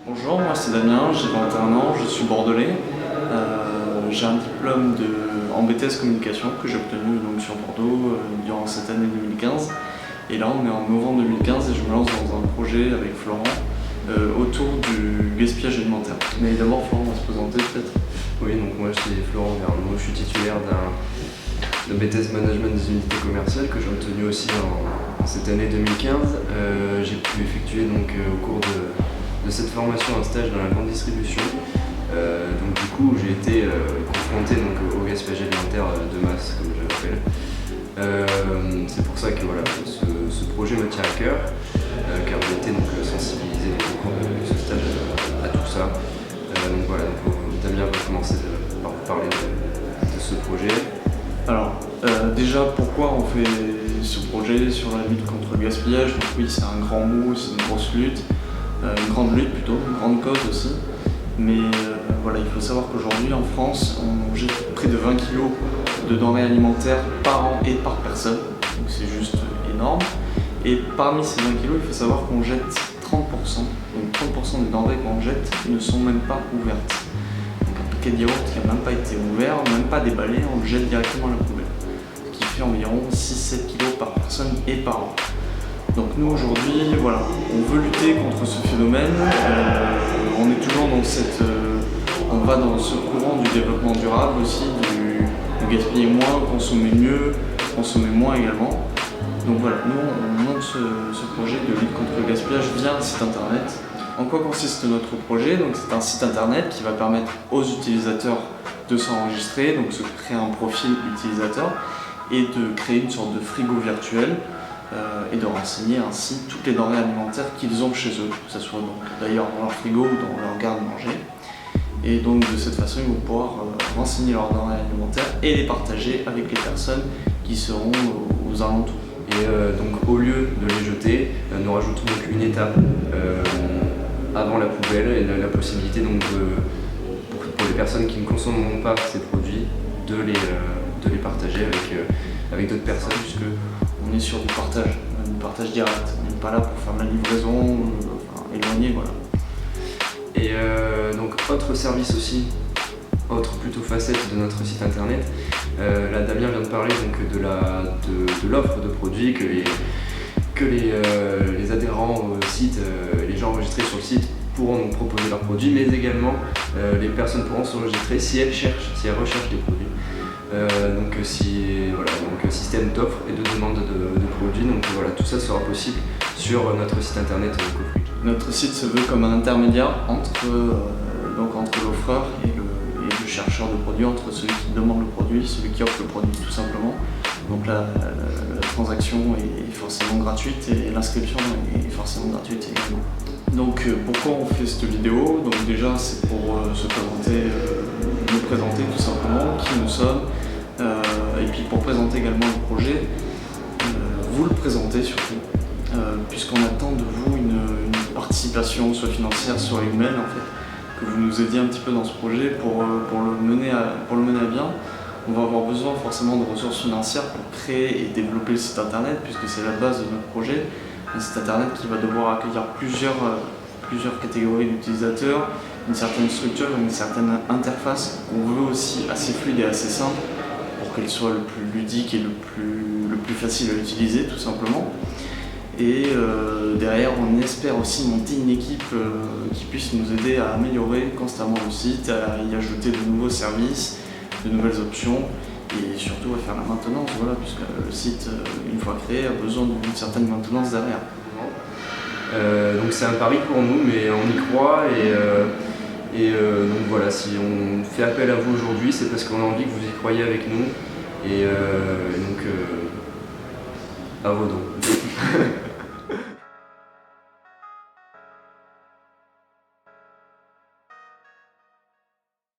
Bonjour, moi c'est Damien, j'ai 21 ans, je suis bordelais. J'ai un diplôme en BTS communication que j'ai obtenu donc, sur Bordeaux durant cette année 2015. Et là on est en novembre 2015 et je me lance dans un projet avec Florent autour du gaspillage alimentaire. Mais d'abord Florent va se présenter peut-être. Oui, donc moi c'est Florent Verneau, je suis titulaire de BTS Management des unités commerciales que j'ai obtenu aussi en cette année 2015. J'ai pu effectuer donc, au cours de cette formation un stage dans la grande distribution. Donc du coup j'ai été confronté donc, au gaspillage alimentaire de masse comme je l'appelle. C'est pour ça que voilà, ce projet me tient à cœur, car j'ai été donc, sensibilisé au cours de ce stage à tout ça. Donc voilà, Damien va commencer par vous parler de ce projet. Alors, déjà, pourquoi on fait ce projet sur la lutte contre le gaspillage? Donc oui, c'est un grand mot, c'est une grosse lutte, une grande lutte plutôt, une grande cause aussi. Mais voilà, il faut savoir qu'aujourd'hui en France, on jette près de 20 kg de denrées alimentaires par an et par personne. Donc c'est juste énorme. Et parmi ces 20 kg, il faut savoir qu'on jette 30%. Donc 30% des denrées qu'on jette ne sont même pas ouvertes. Donc un paquet de yaourt qui n'a même pas été ouvert, même pas déballé, on le jette directement à la poubelle. Ce qui fait environ 6-7 kg par personne et par an. Donc nous aujourd'hui, voilà, on veut lutter contre ce phénomène. On est toujours dans on va dans ce courant du développement durable aussi, de gaspiller moins, consommer mieux, consommer moins également. Donc voilà, nous on monte ce projet de lutte contre le gaspillage via un site internet. En quoi consiste notre projet? Donc c'est un site internet qui va permettre aux utilisateurs de s'enregistrer, donc se créer un profil utilisateur et de créer une sorte de frigo virtuel et de renseigner ainsi toutes les denrées alimentaires qu'ils ont chez eux, que ce soit d'ailleurs dans leur frigo ou dans leur garde-manger. Et donc de cette façon, ils vont pouvoir renseigner leurs denrées alimentaires et les partager avec les personnes qui seront aux alentours. Et donc au lieu de les jeter, nous rajoutons donc une étape avant la poubelle et la possibilité donc pour les personnes qui ne consommeront pas ces produits de les partager avec d'autres personnes, puisque on est sur du partage direct. On n'est pas là pour faire de la livraison, éloigné, voilà. Et donc autre service aussi, autre plutôt facette de notre site internet. Là Damien vient de parler donc de l'offre de produits que les adhérents au site, les gens enregistrés sur le site pourront nous proposer leurs produits, mais également les personnes pourront s'enregistrer si elles recherchent des produits. Donc système d'offres et de demande de produits, donc voilà, tout ça sera possible sur notre site internet CoFruit. Notre site se veut comme un intermédiaire entre l'offreur et le chercheur de produits, entre celui qui demande le produit et celui qui offre le produit tout simplement. Donc la transaction est forcément gratuite et l'inscription est forcément gratuite également. Donc pourquoi on fait cette vidéo? Donc déjà c'est pour nous présenter tout simplement qui nous sommes, et puis pour présenter également le projet, vous le présenter surtout, puisqu'on attend de vous une participation soit financière soit humaine en fait, que vous nous aidiez un petit peu dans ce projet pour le mener à bien. On va avoir besoin forcément de ressources financières pour créer et développer le site internet, puisque c'est la base de notre projet. Un site internet qui va devoir accueillir plusieurs catégories d'utilisateurs, une certaine structure, une certaine interface qu'on veut aussi assez fluide et assez simple pour qu'elle soit le plus ludique et le plus facile à utiliser tout simplement. Et derrière on espère aussi monter une équipe qui puisse nous aider à améliorer constamment le site, à y ajouter de nouveaux services, de nouvelles options et surtout à faire la maintenance, voilà, puisque le site, une fois créé, a besoin d'une certaine maintenance derrière. Donc c'est un pari pour nous, mais on y croit et donc voilà, si on fait appel à vous aujourd'hui, c'est parce qu'on a envie que vous y croyez avec nous et donc à vos dons.